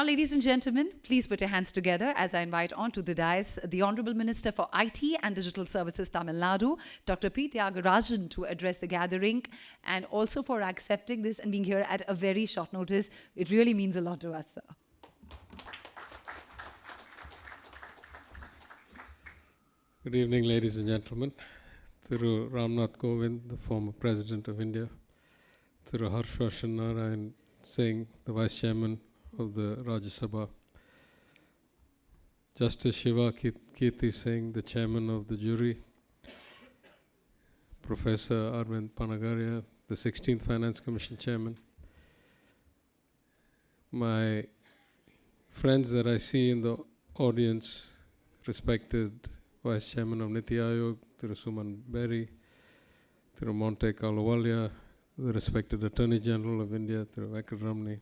Now, ladies and gentlemen, please put your hands together as I invite onto the dais the Honorable Minister for IT and Digital Services, Tamil Nadu, Dr. P. Thiaga Rajan, to address the gathering, and also for accepting this and being here at a very short notice. It really means a lot to us, sir. Good evening, ladies and gentlemen. Thiru Ramnath Kovind, the former President of India, Thiru Harshvardhan Narayan Singh, the Vice Chairman of the Rajya Sabha, Justice Shiva Kirti Singh, the Chairman of the jury, Professor Arvind Panagaria, the 16th Finance Commission Chairman, my friends that I see in the audience, respected Vice Chairman of TIOL, Thiru Suman Berry, Thiru Monte Kaluwalia, the respected Attorney General of India, Thiru Venkatramani,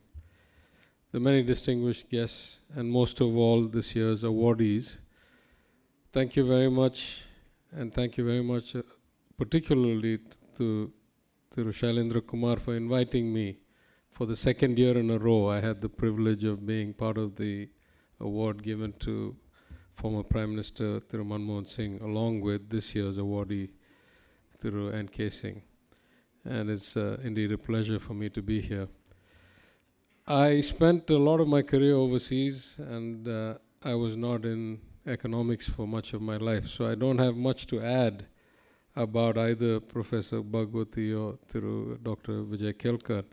the many distinguished guests, and most of all this year's awardees. Thank you very much, and thank you very much particularly to Thiru Shailendra Kumar for inviting me. For the second year in a row, I had the privilege of being part of the award given to former Prime Minister Thiru Manmohan Singh, along with this year's awardee, Thiru N.K. Singh. And it's indeed a pleasure for me to be here. I spent a lot of my career overseas, and I was not in economics for much of my life, so I don't have much to add about either Professor Bhagwati or Thiru Dr. Vijay Kelkar,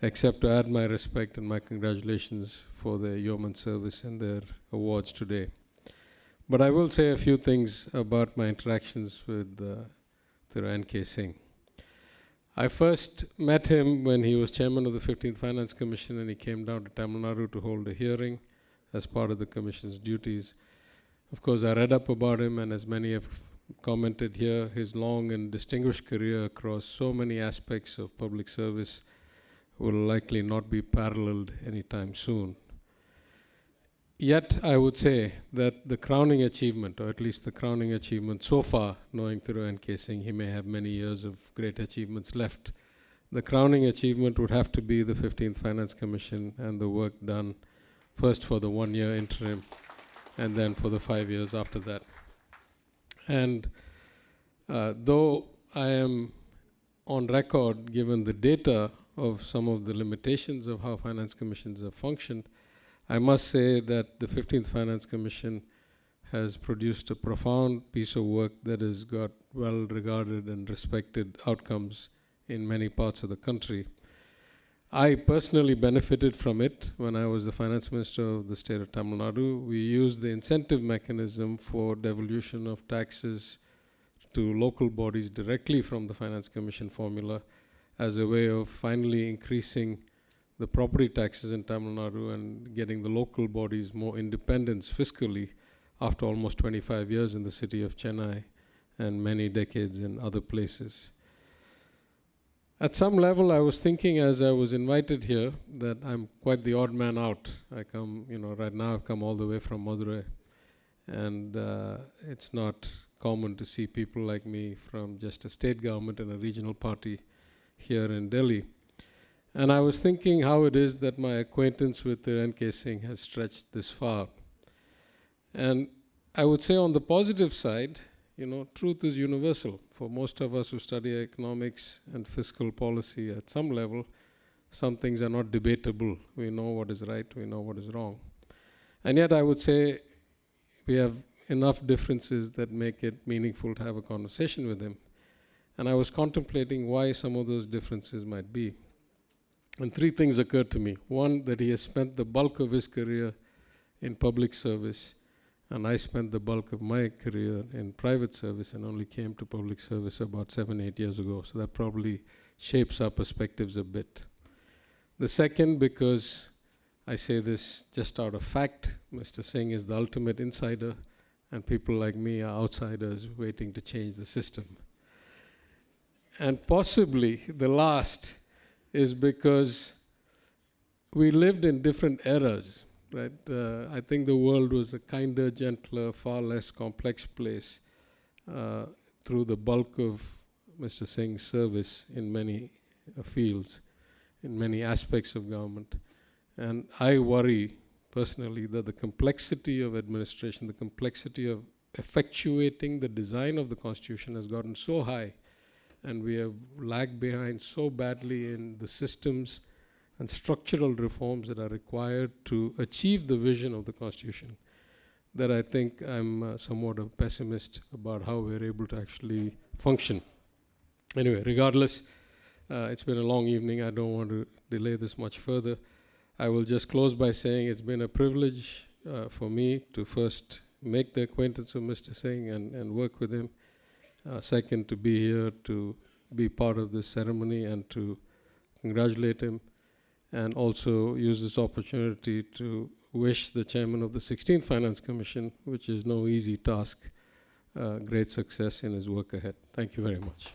except to add my respect and my congratulations for their yeoman service and their awards today. But I will say a few things about my interactions with Thiru N.K. Singh. I first met him when he was chairman of the 15th Finance Commission, and he came down to Tamil Nadu to hold a hearing as part of the commission's duties. Of course, I read up about him, and as many have commented here, his long and distinguished career across so many aspects of public service will likely not be paralleled anytime soon. Yet, I would say that the crowning achievement, or at least the crowning achievement so far, knowing Thiru N.K. Singh, he may have many years of great achievements left. The crowning achievement would have to be the 15th Finance Commission and the work done first for the 1-year interim and then for the 5 years after that. And though I am on record, given the data of some of the limitations of how finance commissions have functioned, I must say that the 15th Finance Commission has produced a profound piece of work that has got well-regarded and respected outcomes in many parts of the country. I personally benefited from it when I was the Finance Minister of the state of Tamil Nadu. We used the incentive mechanism for devolution of taxes to local bodies directly from the Finance Commission formula as a way of finally increasing the property taxes in Tamil Nadu and getting the local bodies more independence fiscally after almost 25 years in the city of Chennai and many decades in other places. At some level, I was thinking as I was invited here that I'm quite the odd man out. I come, right now I've come all the way from Madurai, and it's not common to see people like me from just a state government and a regional party here in Delhi. And I was thinking how it is that my acquaintance with Thiru N.K. Singh has stretched this far. And I would say on the positive side, truth is universal. For most of us who study economics and fiscal policy at some level, some things are not debatable. We know what is right, we know what is wrong. And yet I would say we have enough differences that make it meaningful to have a conversation with him. And I was contemplating why some of those differences might be. And three things occurred to me. One, that he has spent the bulk of his career in public service, and I spent the bulk of my career in private service and only came to public service about 7-8 years ago. So that probably shapes our perspectives a bit. The second, because I say this just out of fact, Mr. Singh is the ultimate insider, and people like me are outsiders waiting to change the system. And possibly the last is because we lived in different eras, right? I think the world was a kinder, gentler, far less complex place through the bulk of Mr. Singh's service in many fields, in many aspects of government. And I worry personally that the complexity of administration, the complexity of effectuating the design of the Constitution has gotten so high, and we have lagged behind so badly in the systems and structural reforms that are required to achieve the vision of the Constitution, that I think I'm somewhat a pessimist about how we're able to actually function. Anyway, regardless, it's been a long evening. I don't want to delay this much further. I will just close by saying it's been a privilege for me to first make the acquaintance of Mr. Singh and work with him. Second, to be here to be part of this ceremony and to congratulate him, and also use this opportunity to wish the chairman of the 16th Finance Commission, which is no easy task, great success in his work ahead. Thank you very much.